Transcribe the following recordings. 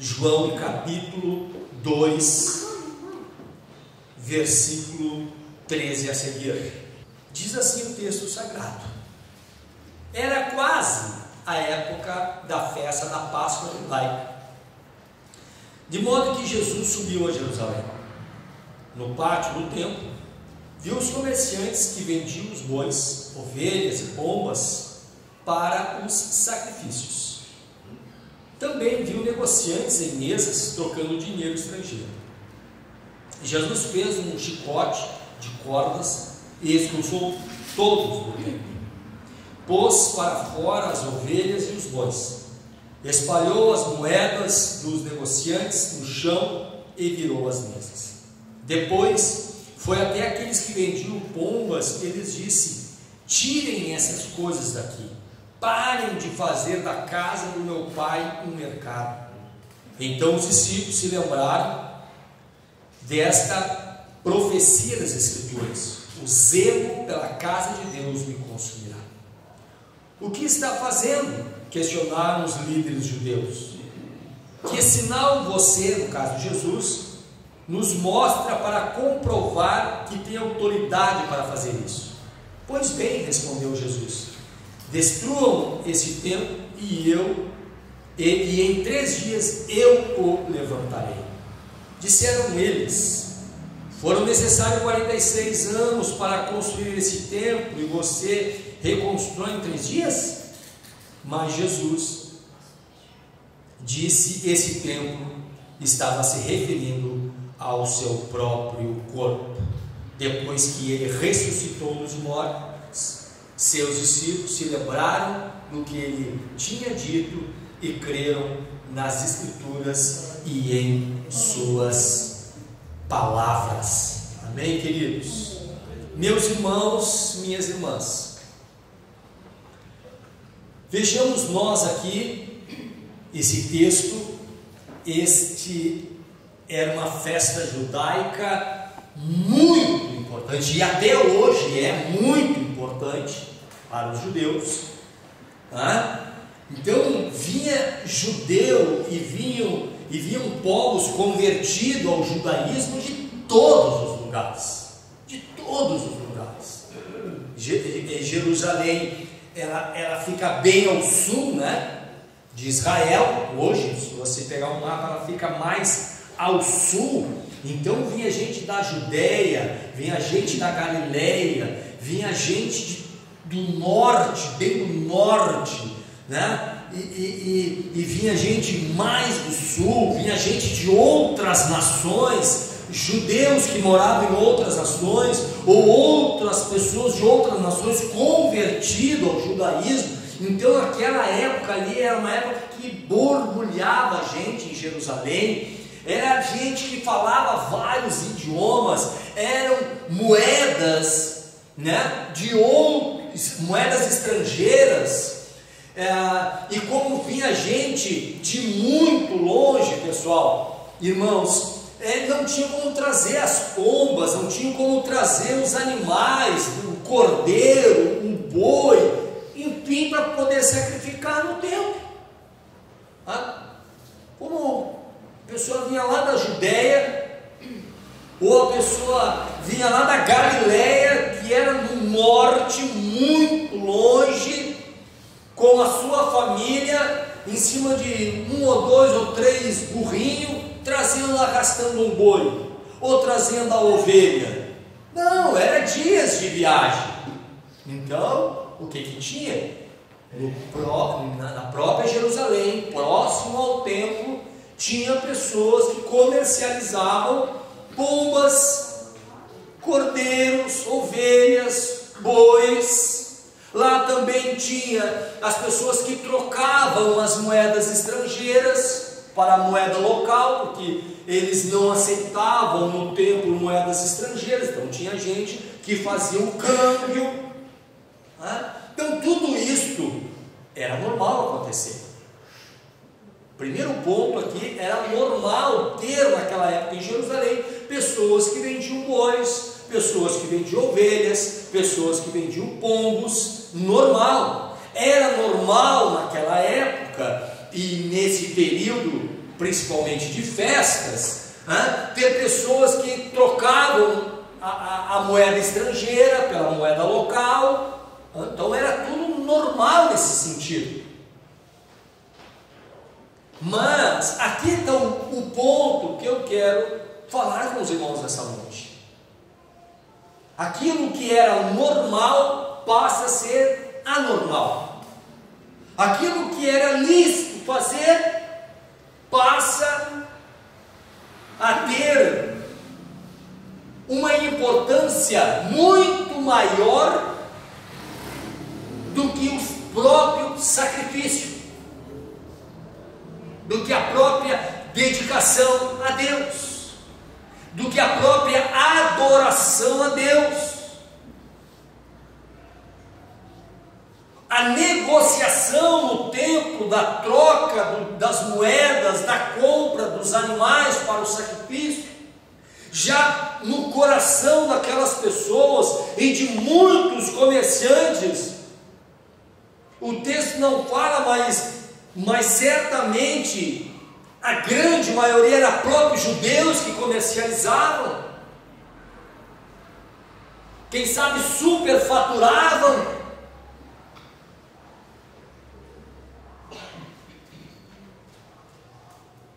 João capítulo 2, versículo 13 a seguir. Diz assim o texto sagrado: era quase a época da festa da Páscoa judaica, de modo que Jesus subiu a Jerusalém. No pátio do templo, viu os comerciantes que vendiam os bois, ovelhas e pombas para os sacrifícios. Também viu negociantes em mesas trocando dinheiro estrangeiro. Jesus fez um chicote de cordas e expulsou todos do templo. Pôs para fora as ovelhas e os bois, espalhou as moedas dos negociantes no chão e virou as mesas. Depois foi até aqueles que vendiam pombas e lhes disse: tirem essas coisas daqui, parem de fazer da casa do meu pai um mercado. Então os discípulos se lembraram desta profecia das Escrituras: o zelo pela casa de Deus me consumirá. O que está fazendo? Questionaram os líderes judeus. Que sinal você, no caso de Jesus, nos mostra para comprovar que tem autoridade para fazer isso? Pois bem, respondeu Jesus, destruam esse templo e em 3 dias eu o levantarei. Disseram eles: foram necessários 46 anos para construir esse templo e você reconstrói em 3 dias? Mas Jesus disse: esse templo estava se referindo ao seu próprio corpo. Depois que ele ressuscitou dos mortos, seus discípulos se lembraram do que ele tinha dito e creram nas Escrituras e em suas palavras. Amém, queridos? Meus irmãos, minhas irmãs, vejamos nós aqui esse texto. Este era uma festa judaica muito importante, e até hoje é muito importante para os judeus. Então vinha judeu e vinham povos convertidos ao judaísmo de todos os lugares, Jerusalém, ela fica bem ao sul, de Israel. Hoje, se você pegar um mapa, ela fica mais ao sul. Então vinha gente da Judéia, vinha gente da Galileia, vinha gente do norte, bem do norte, e vinha gente mais do sul, vinha gente de outras nações, judeus que moravam em outras nações, ou outras pessoas de outras nações convertidas ao judaísmo. Então aquela época ali era uma época que borbulhava gente em Jerusalém. Era gente que falava vários idiomas, eram moedas, moedas estrangeiras. E como vinha gente de muito longe, pessoal, irmãos, não tinha como trazer as pombas, não tinha como trazer os animais, o cordeiro, o boi, enfim, para poder sacrificar no templo. Como a pessoa vinha lá da Judéia, ou a pessoa vinha lá da Galileia, que era no norte, muito longe, com a sua família, em cima de 1 ou 2 ou 3 burrinhos, trazendo, arrastando um boi, ou trazendo a ovelha. Não, era dias de viagem. Então, o que tinha? Na própria Jerusalém, próximo ao templo, tinha pessoas que comercializavam pombas, cordeiros, ovelhas, bois. Lá também tinha as pessoas que trocavam as moedas estrangeiras para a moeda local, porque eles não aceitavam no templo moedas estrangeiras. Então tinha gente que fazia o câmbio. Então tudo isto era normal acontecer. Primeiro ponto aqui, era normal ter naquela época em Jerusalém pessoas que vendiam bois, pessoas que vendiam ovelhas, pessoas que vendiam pombos. Normal, era normal naquela época. E nesse período principalmente de festas, ter pessoas que trocavam a moeda estrangeira pela moeda local. Então era tudo normal nesse sentido. Mas aqui está o ponto que eu quero falar com os irmãos nessa noite. Aquilo que era normal passa a ser anormal. Aquilo que era lícito fazer passa a ter uma importância muito maior do que o próprio sacrifício, do que a própria dedicação a Deus, do que a própria adoração a Deus. A negociação no templo da troca das moedas, da compra dos animais para o sacrifício, já no coração daquelas pessoas e de muitos comerciantes, o texto não fala, mas certamente a grande maioria era próprios judeus que comercializavam, quem sabe superfaturavam.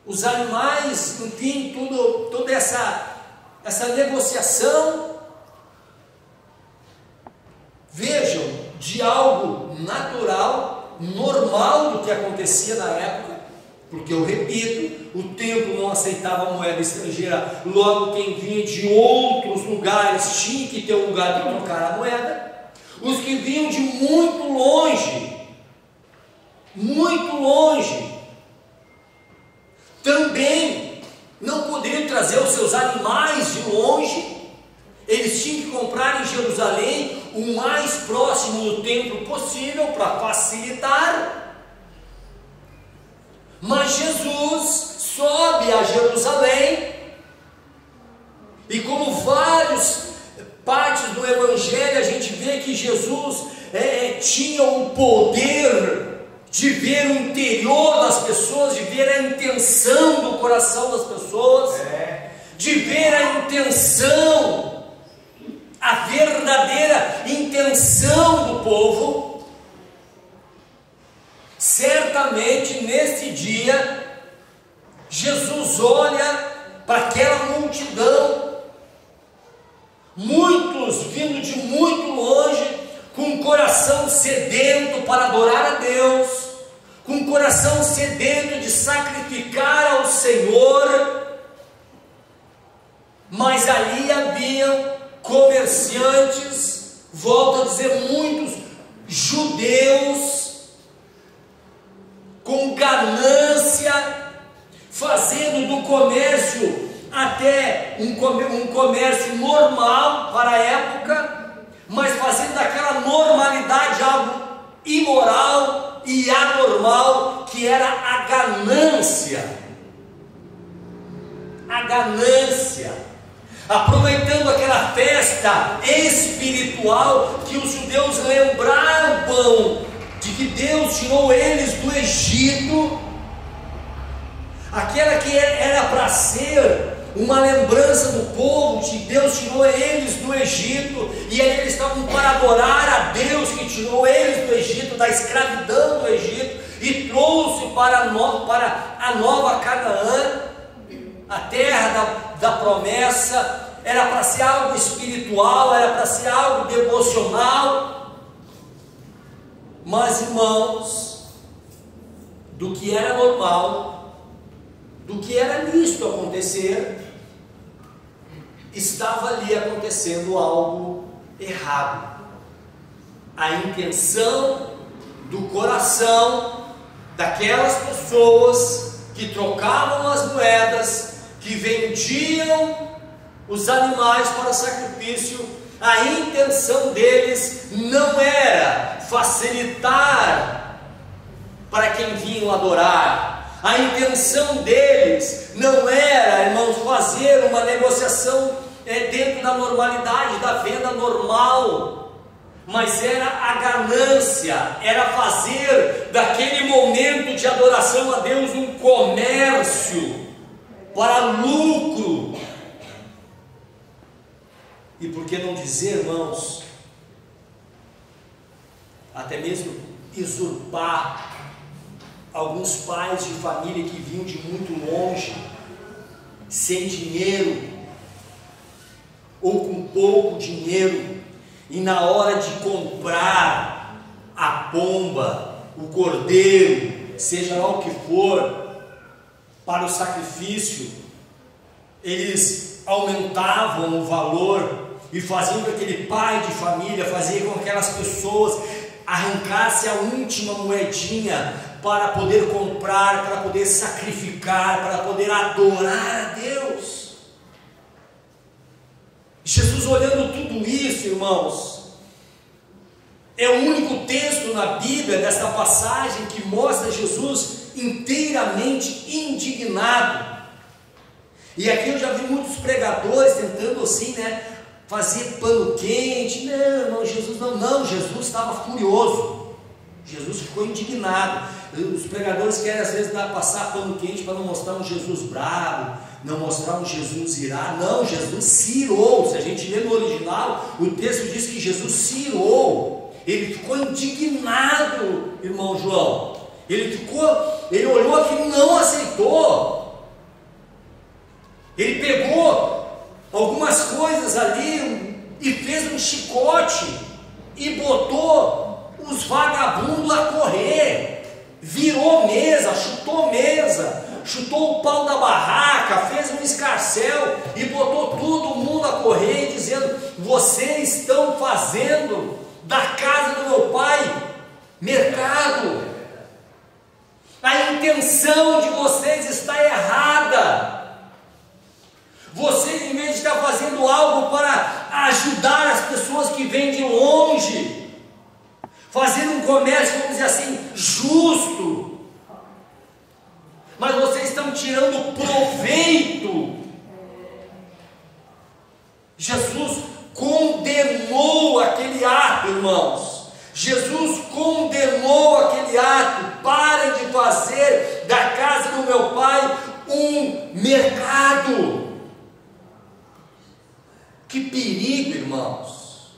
Os animais, enfim, toda essa negociação, vejam, de algo natural, normal do que acontecia na época, porque eu repito, o templo não aceitava moeda estrangeira, logo quem vinha de outros lugares tinha que ter um lugar para trocar a moeda. Os que vinham de muito longe, também não poderiam trazer os seus animais de longe, eles tinham que comprar em Jerusalém o mais próximo do templo possível para facilitar. Mas Jesus sobe a Jerusalém, e como várias partes do Evangelho a gente vê que Jesus tinha o poder de ver o interior das pessoas, de ver a intenção do coração das pessoas, de ver a intenção, a verdadeira intenção do povo. Certamente nesse dia, Jesus olha para aquela multidão, muitos vindo de muito longe, com um coração sedento para adorar a Deus, com um coração sedento de sacrificar ao Senhor, mas ali haviam comerciantes, volto a dizer, muitos judeus, com ganância, fazendo do comércio até um comércio normal para a época, mas fazendo daquela normalidade algo imoral e anormal, que era a ganância. A ganância, aproveitando aquela festa espiritual que os judeus lembravam de que Deus tirou eles do Egito, aquela que era para ser uma lembrança do povo, de Deus tirou eles do Egito, e aí eles estavam para adorar a Deus que tirou eles do Egito, da escravidão do Egito, e trouxe para a nova Canaã, a terra da promessa. Era para ser algo espiritual, era para ser algo devocional. Mas, irmãos, do que era normal, do que era lícito acontecer, estava ali acontecendo algo errado. A intenção do coração daquelas pessoas que trocavam as moedas, que vendiam os animais para sacrifício, a intenção deles não era facilitar para quem vinham adorar. A intenção deles não era, irmãos, fazer uma negociação dentro da normalidade, da venda normal, mas era a ganância, era fazer daquele momento de adoração a Deus um comércio. comércio, para lucro. E por que não dizer, irmãos, até mesmo usurpar alguns pais de família que vinham de muito longe, sem dinheiro, ou com pouco dinheiro, e na hora de comprar a pomba, o cordeiro, seja lá o que for, para o sacrifício, eles aumentavam o valor e faziam com que aquele pai de família, fazia com que aquelas pessoas arrancassem a última moedinha para poder comprar, para poder sacrificar, para poder adorar a Deus. Jesus, olhando tudo isso, irmãos, é o único texto na Bíblia, desta passagem, que mostra Jesus inteiramente indignado. E aqui eu já vi muitos pregadores tentando assim, fazer pano quente. Não, irmão, Jesus não, Jesus estava furioso, Jesus ficou indignado. Os pregadores querem às vezes passar pano quente para não mostrar um Jesus bravo, não mostrar um Jesus irado. Não, Jesus se irou. Se a gente lê no original, o texto diz que Jesus se irou, ele ficou indignado, irmão João. Ele olhou aquilo e não aceitou. Ele pegou algumas coisas ali e fez um chicote e botou os vagabundos a correr, virou mesa, chutou o pau da barraca, fez um escarcéu e botou todo mundo a correr, dizendo: vocês estão fazendo da casa do meu pai mercado, a intenção de vocês está errada. Vocês, em vez de estar fazendo algo para ajudar as pessoas que vêm de longe, fazendo um comércio, vamos dizer assim, justo, mas vocês estão tirando proveito. Jesus condenou aquele ato, irmãos. Jesus condenou aquele ato. Parem de fazer da casa do meu pai um mercado. Que perigo, irmãos.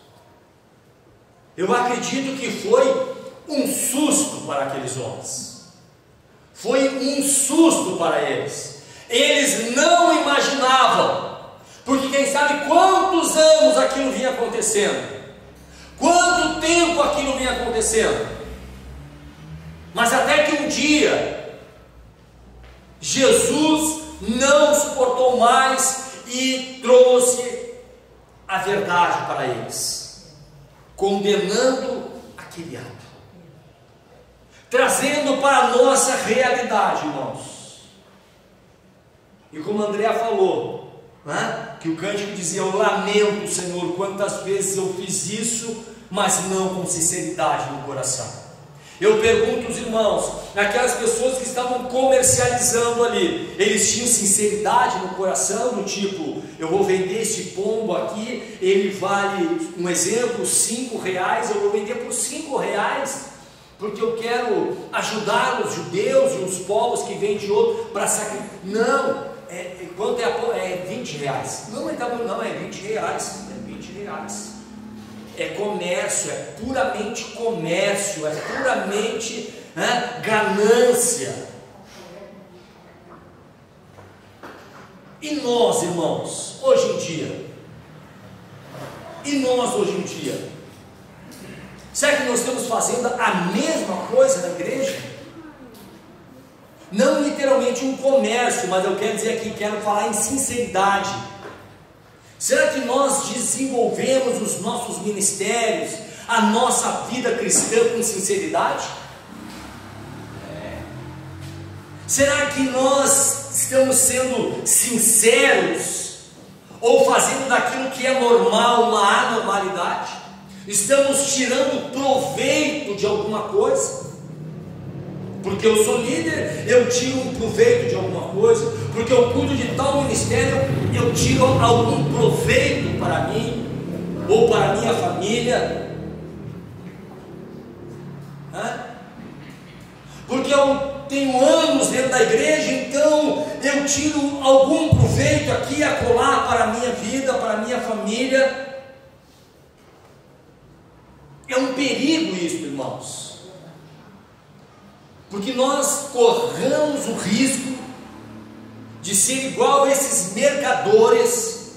Eu acredito que foi um susto para aqueles homens. Foi um susto para eles. Eles não imaginavam, porque quem sabe quantos anos aquilo vinha acontecendo, quanto tempo aquilo vinha acontecendo. Mas até que um dia Jesus não suportou mais e trouxe a verdade para eles, condenando aquele ato, trazendo para a nossa realidade, irmãos. E como a Andrea falou, que o cântico dizia: eu lamento, Senhor, quantas vezes eu fiz isso, mas não com sinceridade no coração. Eu pergunto aos irmãos, aquelas pessoas que estavam comercializando ali, eles tinham sinceridade no coração, do tipo: eu vou vender esse pombo aqui, ele vale, um exemplo, R$5, eu vou vender por R$5, porque eu quero ajudar os judeus e os povos que vêm de outro para sacrificar. Não, quanto é R$20? Não, não, é R$20, é R$20. É comércio, é puramente comércio, é puramente ganância. E nós, irmãos, hoje em dia, será que nós estamos fazendo a mesma coisa na igreja? Não literalmente um comércio, mas eu quero dizer aqui, quero falar em sinceridade. Será que nós desenvolvemos os nossos ministérios, a nossa vida cristã com sinceridade? Será que nós estamos sendo sinceros, ou fazendo daquilo que é normal uma anormalidade? Estamos tirando proveito de alguma coisa? Porque eu sou líder, eu tiro um proveito de alguma coisa. Porque eu cuido de tal ministério, eu tiro algum proveito para mim, ou para a minha família. Porque eu tenho anos dentro da igreja, então eu eu tiro algum proveito aqui e acolá para a minha vida, para a minha família. É um perigo isso, irmãos, porque nós corremos o risco de ser igual a esses mercadores,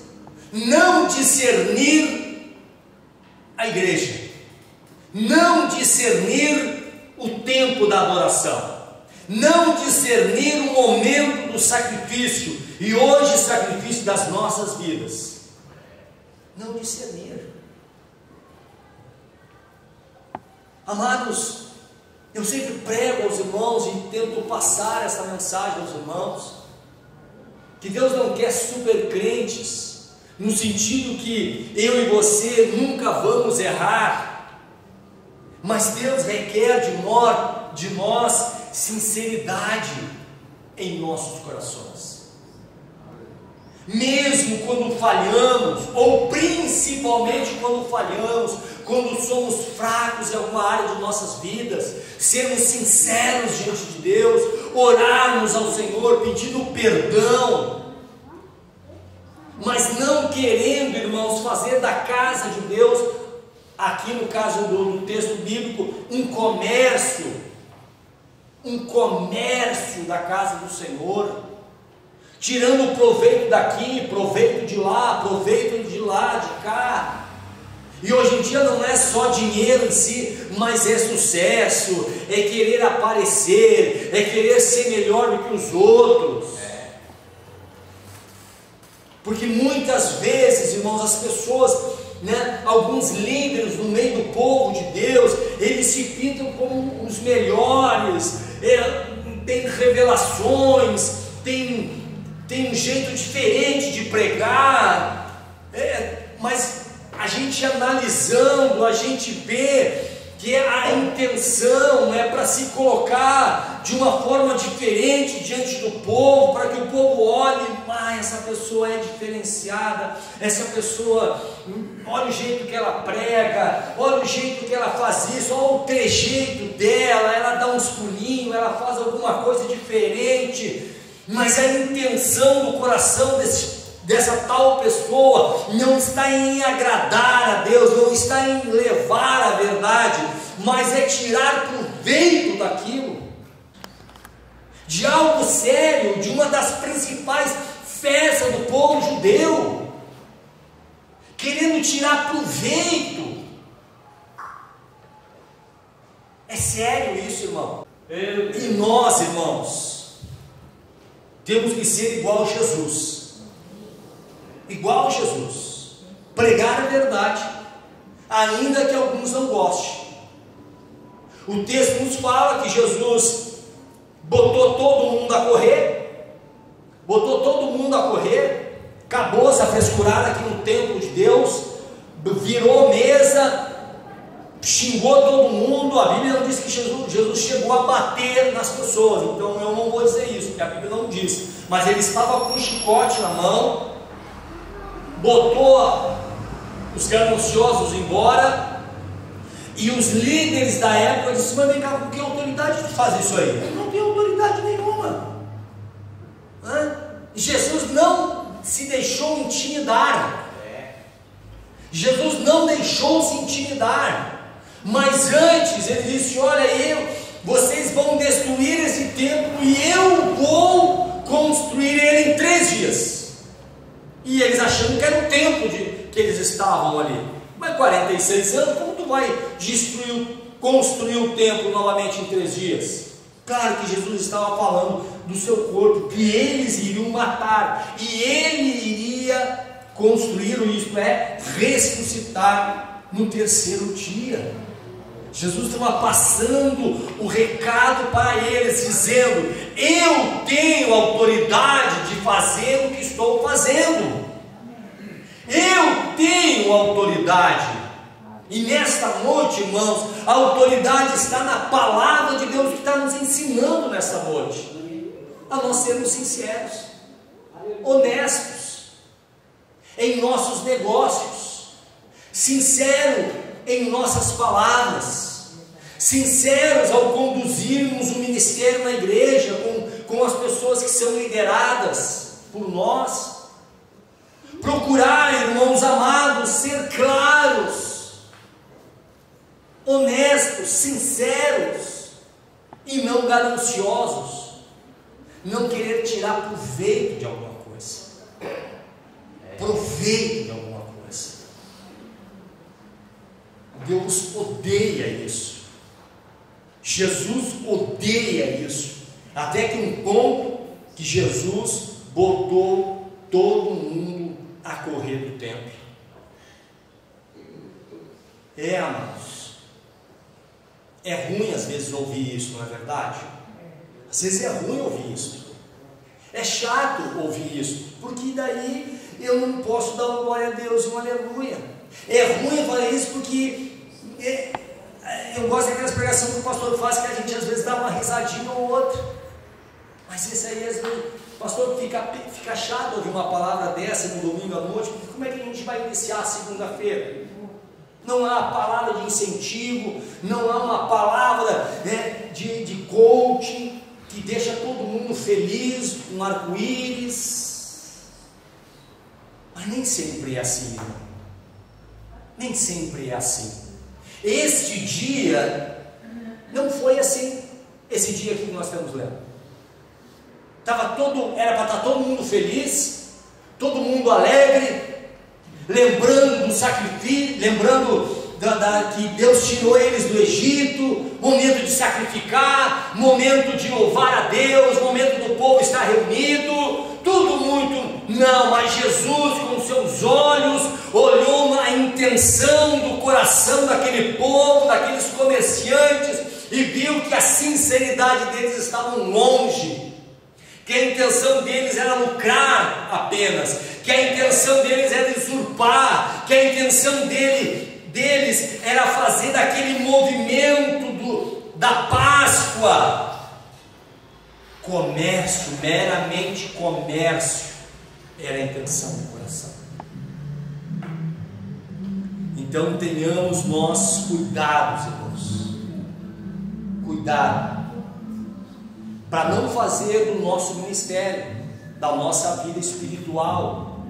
não discernir a igreja, não discernir o tempo da adoração, não discernir o momento do sacrifício, e hoje sacrifício das nossas vidas, não discernir. Amados, eu sempre prego aos irmãos e tento passar essa mensagem aos irmãos, que Deus não quer super crentes, no sentido que eu e você nunca vamos errar, mas Deus requer de nós sinceridade em nossos corações, mesmo quando falhamos, ou principalmente quando falhamos, quando somos fracos em alguma área de nossas vidas, sermos sinceros diante de Deus, orarmos ao Senhor pedindo perdão, mas não querendo, irmãos, fazer da casa de Deus, aqui no caso do texto bíblico, um comércio da casa do Senhor, tirando proveito daqui, proveito de lá, de cá. E hoje em dia não é só dinheiro em si, mas é sucesso, é querer aparecer, é querer ser melhor do que os outros. Porque muitas vezes, irmãos, as pessoas, alguns líderes no meio do povo de Deus, eles se pintam como os melhores, tem revelações, tem um jeito diferente de pregar, mas a gente analisando, a gente vê que a intenção é para se colocar de uma forma diferente diante do povo, para que o povo olhe, essa pessoa é diferenciada, essa pessoa, olha o jeito que ela prega, olha o jeito que ela faz isso, olha o trejeito dela, ela dá uns pulinhos, ela faz alguma coisa diferente, mas a intenção do coração dessa tal pessoa não está em agradar a Deus, não está em levar a verdade, mas é tirar proveito daquilo, de algo sério, de uma das principais festas do povo judeu, querendo tirar proveito. É sério isso, irmão? E nós, irmãos, temos que ser igual a Jesus. Igual a Jesus, pregar a verdade, ainda que alguns não gostem. O texto nos fala que Jesus botou todo mundo a correr, acabou essa frescurada aqui no templo de Deus, virou mesa, xingou todo mundo. A Bíblia não diz que Jesus chegou a bater nas pessoas, então eu não vou dizer isso, porque a Bíblia não diz, mas ele estava com um chicote na mão, botou os gananciosos embora, e os líderes da época disseram: mas vem cá, com que autoridade tu faz isso aí? Ele não tem autoridade nenhuma. Jesus não se deixou intimidar, Jesus não deixou se intimidar, mas antes ele disse: olha, vocês vão destruir esse templo e eu vou construir ele em 3 dias. E eles achando que era o tempo que eles estavam ali. Mas 46 anos, como tu vai construir o templo novamente em 3 dias? Claro que Jesus estava falando do seu corpo, que eles iriam matar, e ele iria construir, isto é, ressuscitar no 3º dia. Jesus estava passando o recado para eles, dizendo: eu tenho autoridade de fazer o que estou fazendo, eu tenho autoridade. E nesta noite, irmãos, a autoridade está na palavra de Deus, que está nos ensinando nesta noite a nós sermos sinceros, honestos em nossos negócios, sinceros em nossas palavras, sinceros ao conduzirmos o ministério na igreja, com as pessoas que são lideradas por nós. Procurar, irmãos amados, ser claros, honestos, sinceros e não gananciosos. Não querer tirar proveito de alguma coisa. Proveito de alguma coisa. Deus odeia isso. Jesus odeia isso. Até que um ponto que Jesus botou todo mundo a correr do templo. Amados, é ruim às vezes ouvir isso, não é verdade? Às vezes é ruim ouvir isso. É chato ouvir isso, porque daí eu não posso dar uma glória a Deus e um aleluia. É ruim falar isso porque eu gosto daquelas pregações que o pastor faz, que a gente às vezes dá uma risadinha ou outra. Mas isso aí, às vezes, pastor, fica chato ouvir uma palavra dessa no domingo à noite, porque como é que a gente vai iniciar a segunda-feira? Não há palavra de incentivo, não há uma palavra de coaching que deixa todo mundo feliz, um arco-íris. Mas nem sempre é assim, irmão. Nem sempre é assim. Este dia não foi assim. Esse dia aqui que nós estamos lendo. Era para estar todo mundo feliz, todo mundo alegre, lembrando do sacrifício, lembrando que Deus tirou eles do Egito, momento de sacrificar, momento de louvar a Deus, momento do povo estar reunido, tudo muito. Não, mas Jesus com seus olhos olhou na intenção do coração daquele povo, daqueles comerciantes, e viu que a sinceridade deles estava longe, que a intenção deles era lucrar apenas, que a intenção deles era usurpar, que a intenção deles era fazer daquele movimento da Páscoa comércio, meramente comércio, era a intenção do coração. Então tenhamos nós cuidados, irmãos, cuidado, para não fazer do nosso ministério, da nossa vida espiritual,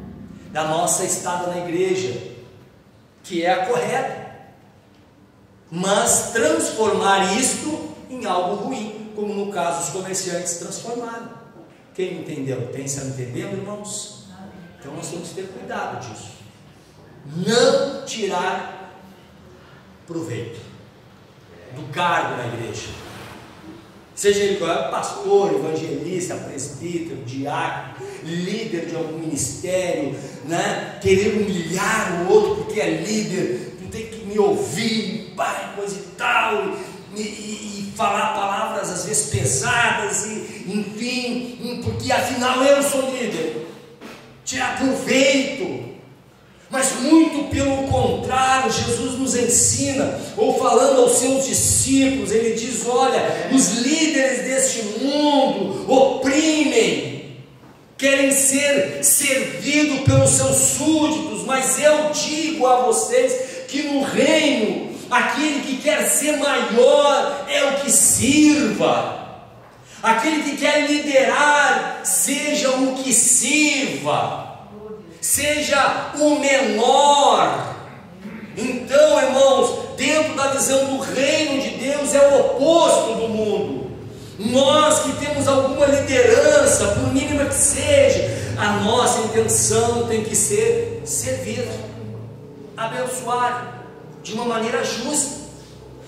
da nossa estada na igreja, que é a correta, mas transformar isto em algo ruim, como no caso os comerciantes transformaram. Quem entendeu? Tem se entendendo, irmãos? Então nós temos que ter cuidado disso, não tirar proveito do cargo na igreja, seja ele pastor, evangelista, presbítero, diácono, líder de algum ministério, querer humilhar o outro porque é líder, não tem que me ouvir, pai, coisa e tal, e falar palavras às vezes pesadas, enfim, porque afinal eu sou líder, tirar proveito. Mas muito pelo contrário, Jesus nos ensina, ou falando aos seus discípulos, ele diz: olha, os líderes deste mundo oprimem, querem ser servidos pelos seus súditos, mas eu digo a vocês que no reino, aquele que quer ser maior é o que sirva, aquele que quer liderar, seja o que sirva, seja o menor. Então, irmãos, dentro da visão do reino de Deus, é o oposto do mundo. Nós que temos alguma liderança, por mínima que seja, a nossa intenção tem que ser servir, abençoar de uma maneira justa.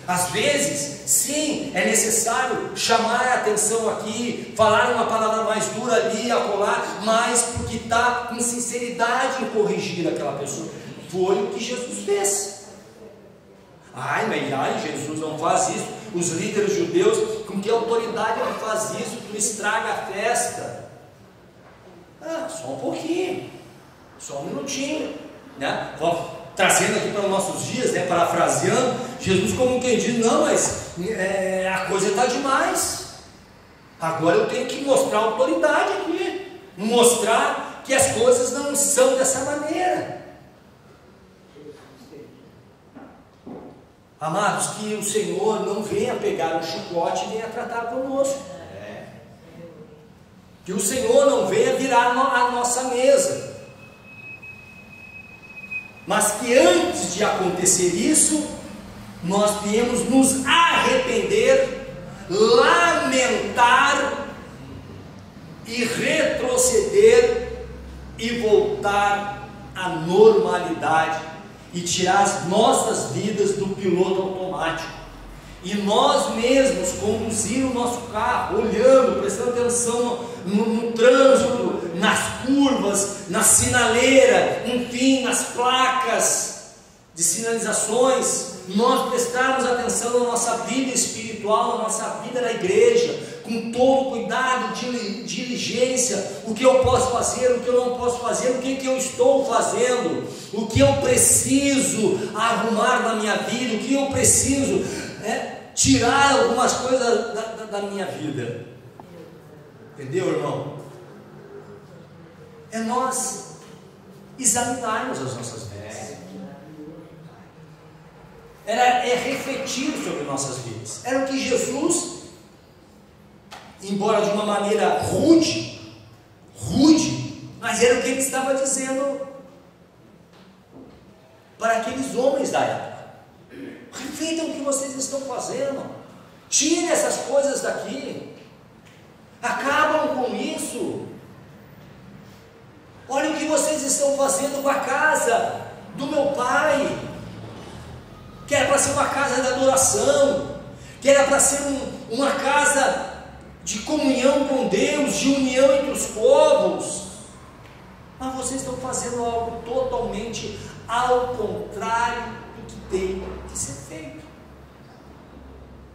Às vezes, sim, é necessário chamar a atenção aqui, falar uma palavra mais dura ali, acolá, mas porque está com sinceridade em corrigir aquela pessoa. Foi o que Jesus fez. Mas Jesus não faz isso. Os líderes judeus, com que autoridade ele faz isso? Tu estraga a festa. Só um pouquinho, só um minutinho, trazendo aqui para os nossos dias, parafraseando, Jesus como quem diz: não, mas a coisa está demais, agora eu tenho que mostrar autoridade aqui, mostrar que as coisas não são dessa maneira. Amados, que o Senhor não venha pegar um chicote e venha tratar conosco. que o Senhor não venha virar a nossa mesa, mas que antes de acontecer isso, nós viemos nos arrepender, lamentar e retroceder e voltar à normalidade e tirar as nossas vidas do piloto automático e nós mesmos conduzir o nosso carro, olhando, prestando atenção no trânsito, nas curvas, na sinaleira, enfim, nas placas de sinalizações, nós prestarmos atenção na nossa vida espiritual, na nossa vida na igreja, com todo cuidado, diligência, o que eu posso fazer, o que eu não posso fazer, o que eu estou fazendo, o que eu preciso arrumar na minha vida, o que eu preciso tirar algumas coisas da minha vida. Entendeu, irmão? É nós examinarmos as nossas vidas. É refletir sobre nossas vidas. Era o que Jesus, embora de uma maneira rude, mas era o que ele estava dizendo para aqueles homens da época. Reflitam o que vocês estão fazendo, tirem essas coisas daqui, acabam com isso. Olhem o que vocês estão fazendo com a casa do meu pai, que era para ser uma casa de adoração, que era para ser uma casa de comunhão com Deus, de união entre os povos, mas vocês estão fazendo algo totalmente ao contrário do que tem que ser feito.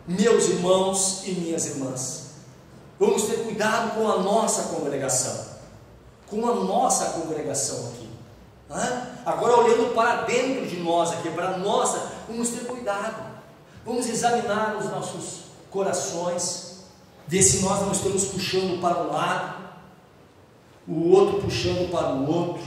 Meus irmãos e minhas irmãs, vamos ter cuidado com a nossa congregação, aqui. Agora olhando para dentro de nós aqui, para a nossa, vamos ter cuidado, vamos examinar os nossos corações, ver se nós não estamos puxando para um lado, o outro puxando para o outro.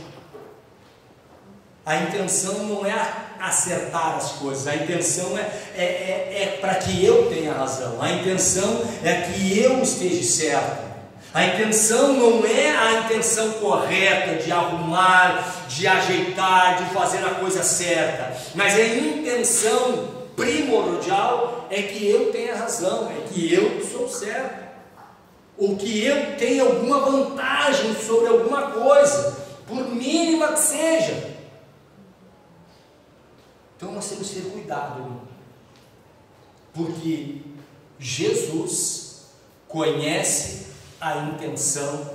A intenção não é acertar as coisas, a intenção é para que eu tenha razão, a intenção é que eu esteja certo. A intenção não é a intenção correta de arrumar, de ajeitar, de fazer a coisa certa, mas a intenção primordial é que eu tenha razão, é que eu sou certo, ou que eu tenha alguma vantagem sobre alguma coisa, por mínima que seja. Então nós temos que ter cuidado, irmão, porque Jesus conhece a intenção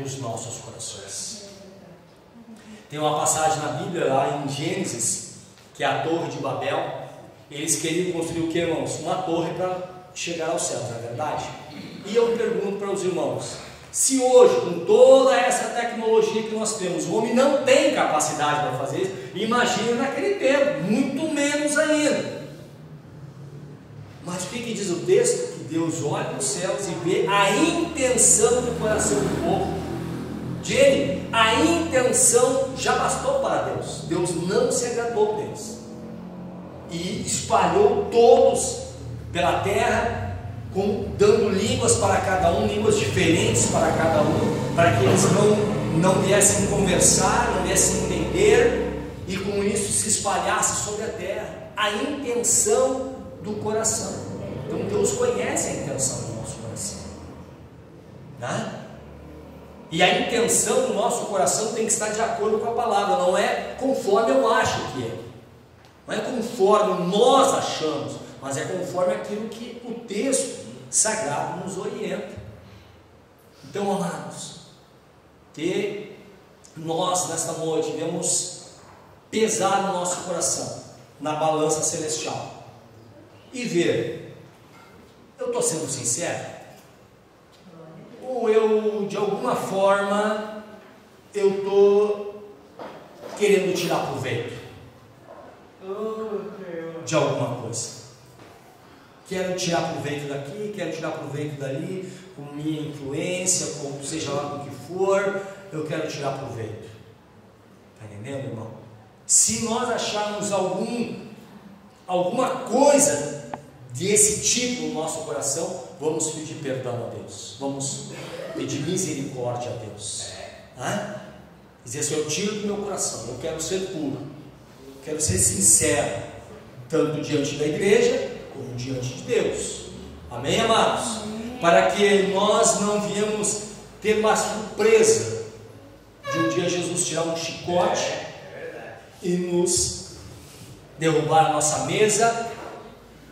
dos nossos corações. Tem uma passagem na Bíblia, lá em Gênesis, que é a Torre de Babel. Eles queriam construir o que, irmãos? Uma torre para chegar aos céus, não é verdade? E eu pergunto para os irmãos, se hoje, com toda essa tecnologia que nós temos, o homem não tem capacidade para fazer isso, imagine naquele tempo, muito menos ainda. Mas o que diz o texto? Que Deus olha para os céus e vê a intenção do coração do povo. Jenny, a intenção já bastou para Deus. Deus não se agradou deles e espalhou todos pela terra, dando línguas para cada um, línguas diferentes para cada um, para que eles não viessem conversar, não viessem entender, e com isso se espalhasse sobre a terra a intenção do coração. Então Deus conhece a intenção do nosso coração, né? E a intenção do nosso coração tem que estar de acordo com a palavra, não é conforme eu acho que é, não é conforme nós achamos, mas é conforme aquilo que o texto sagrado nos orienta. Então, amados, que nós nesta noite devemos pesar no nosso coração na balança celestial e ver, eu estou sendo sincero, ou eu de alguma forma eu estou querendo tirar proveito de alguma coisa. Quero tirar proveito daqui, quero tirar proveito dali, com minha influência, com seja lá com o que for, eu quero tirar proveito. Está entendendo, irmão? Se nós acharmos alguma coisa desse tipo no nosso coração, vamos pedir perdão a Deus, vamos pedir misericórdia a Deus, dizer assim: eu tiro do meu coração, eu quero ser puro, eu quero ser sincero, tanto diante da igreja como diante de Deus. Amém, amados? Para que nós não venhamos ter uma surpresa de um dia Jesus tirar um chicote e nos derrubar a nossa mesa,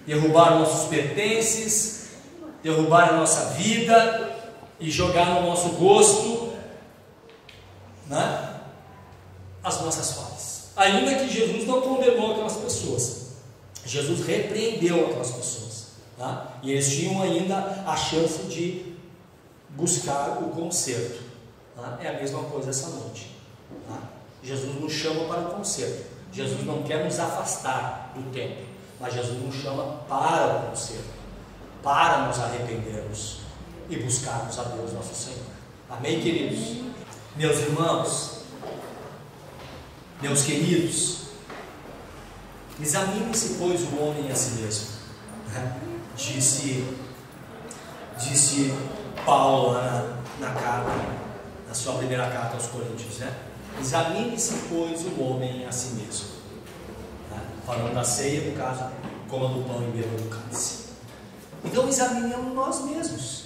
derrubar nossos pertences, derrubar a nossa vida e jogar no nosso rosto, as nossas falhas. Ainda que Jesus não condenou aquelas pessoas, Jesus repreendeu aquelas pessoas, e eles tinham ainda a chance de buscar o conserto. É a mesma coisa essa noite. Jesus nos chama para o conserto. Jesus não quer nos afastar do templo, mas Jesus nos chama para o conserto, para nos arrependermos e buscarmos a Deus nosso Senhor. Amém, queridos? Meus irmãos, meus queridos, examine-se, pois, o homem a si mesmo, disse Paulo lá na carta, na sua primeira carta aos Coríntios, examine-se, pois, o homem a si mesmo, falando da ceia, no caso, coma do pão e beba do cálice. Então examinemos nós mesmos.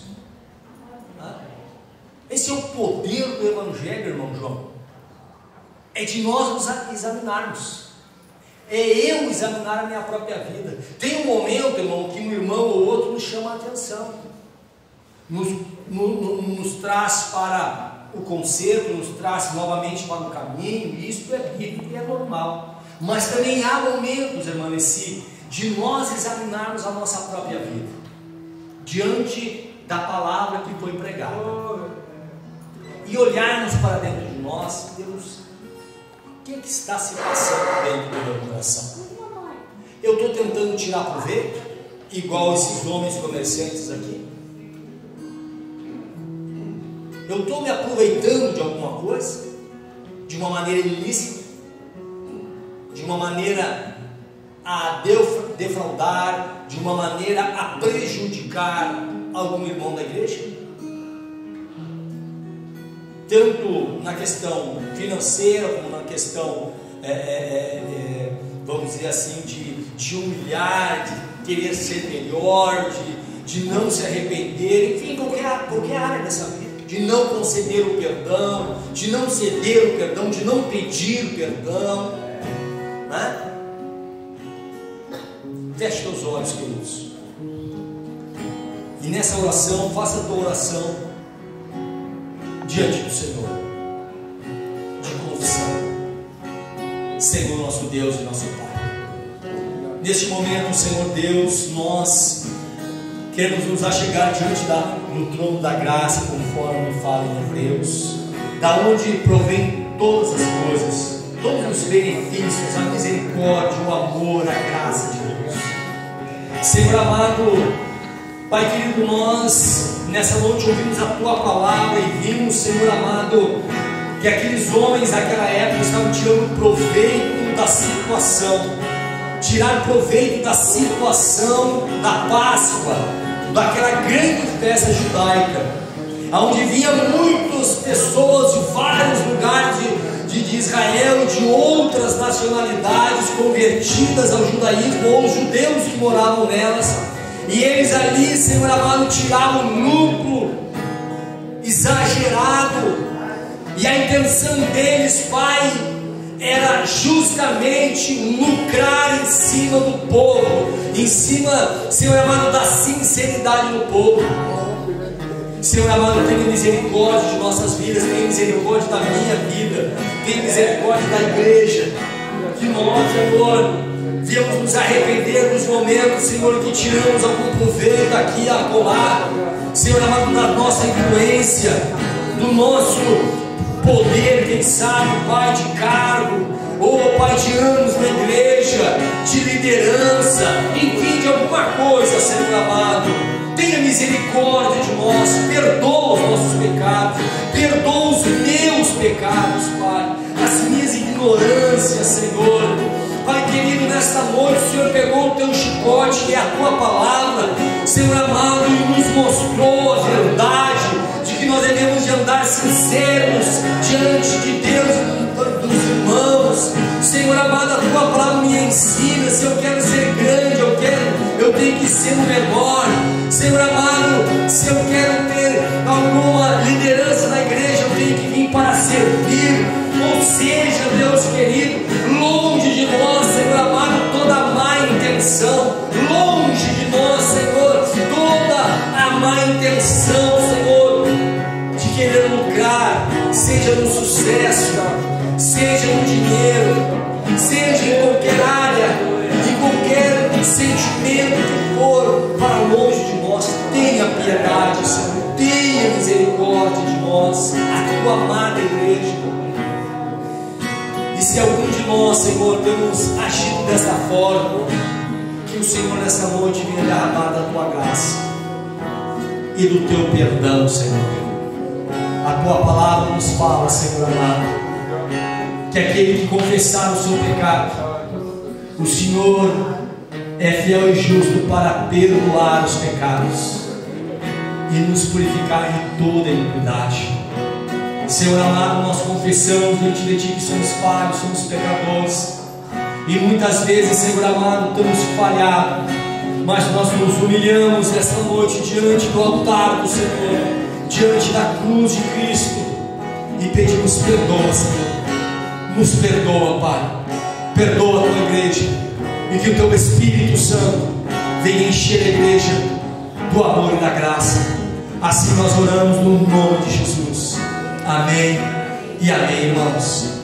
Esse é o poder do Evangelho, irmão João, é de nós nos examinarmos, é eu examinar a minha própria vida. Tem um momento, irmão, que um irmão ou outro nos chama a atenção, nos traz para o conserto, nos traz novamente para o caminho, e isso é bíblico e é normal. Mas também há momentos, irmão, de nós examinarmos a nossa própria vida, diante da palavra que foi pregada, e olharmos para dentro de nós: Deus, o que está se passando dentro do meu coração? Eu estou tentando tirar proveito, igual esses homens comerciantes aqui? Eu estou me aproveitando de alguma coisa, de uma maneira ilícita, de uma maneira a defraudar, de uma maneira a prejudicar algum irmão da igreja? Tanto na questão financeira, como na questão, vamos dizer assim, de humilhar, de querer ser melhor, de não se arrepender, enfim, qualquer área dessa vida. De não conceder o perdão, de não ceder o perdão, de não pedir o perdão, Feche teus olhos, queridos, e nessa oração, faça a tua oração diante do Senhor, de confissão. Senhor nosso Deus e nosso Pai, neste momento, Senhor Deus, nós queremos nos achegar diante do trono da graça, conforme fala em Hebreus, da onde provém todas as coisas, todos os benefícios, a misericórdia, o amor, a graça de Deus. Senhor amado, Pai querido, nós nessa noite ouvimos a Tua palavra e vimos, Senhor amado, que aqueles homens daquela época estavam tirando proveito da situação, tirar proveito da situação da Páscoa, daquela grande festa judaica, onde vinham muitas pessoas de vários lugares de Israel, de outras nacionalidades convertidas ao judaísmo, ou os judeus que moravam nelas, e eles ali, Senhor amado, tiravam um lucro exagerado, e a intenção deles, Pai, era justamente lucrar em cima do povo, em cima, Senhor amado, da sinceridade do povo. Senhor amado, tenha misericórdia de nossas vidas, tenha misericórdia da minha vida, tenha misericórdia da igreja, que nós, Senhor, viemos nos arrepender dos momentos, Senhor, que tiramos algum proveito aqui a colar, Senhor amado, da nossa influência, do nosso poder, quem sabe, Pai, de cargo, ou Pai, de anos na igreja, de liderança, enfim, de alguma coisa, Senhor amado. Tenha misericórdia de nós, perdoa os nossos pecados, perdoa os meus pecados, Pai, as minhas ignorâncias, Senhor. Pai querido, nesta noite o Senhor pegou o teu chicote, que é a tua palavra, Senhor amado, e nos mostrou a verdade de que nós devemos de andar sinceros diante de Deus e dos irmãos. Senhor amado, a tua palavra me ensina: se eu quero ser grande, eu tenho que ser o menor. Senhor amado, se eu quero ter alguma liderança na igreja, eu tenho que vir para servir. Ou seja, Deus querido, longe de nós, Senhor amado, toda a má intenção, longe de nós, Senhor, toda a má intenção, Senhor, de querer lucrar, seja no sucesso, seja no dinheiro, seja em qualquer área, de qualquer sentimento que for para longe de nós. Tenha piedade, Senhor, tenha misericórdia de nós, a tua amada igreja. E se algum de nós, Senhor, temos agido desta forma, que o Senhor nessa noite venha derramar da tua graça e do teu perdão, Senhor. A tua palavra nos fala, Senhor amado, que aquele que confessar o seu pecado, o Senhor é fiel e justo para perdoar os pecados e nos purificar de toda iniquidade. Senhor amado, nós confessamos diante de Ti que somos falhos, somos pecadores, e muitas vezes, Senhor amado, temos falhado, mas nós nos humilhamos nesta noite diante do altar do Senhor, diante da cruz de Cristo, e pedimos: perdoa, Senhor, nos perdoa, Pai, perdoa a tua igreja, e que o teu Espírito Santo venha encher a igreja do amor e da graça. Assim nós oramos no nome de Jesus. Amém e amém, irmãos.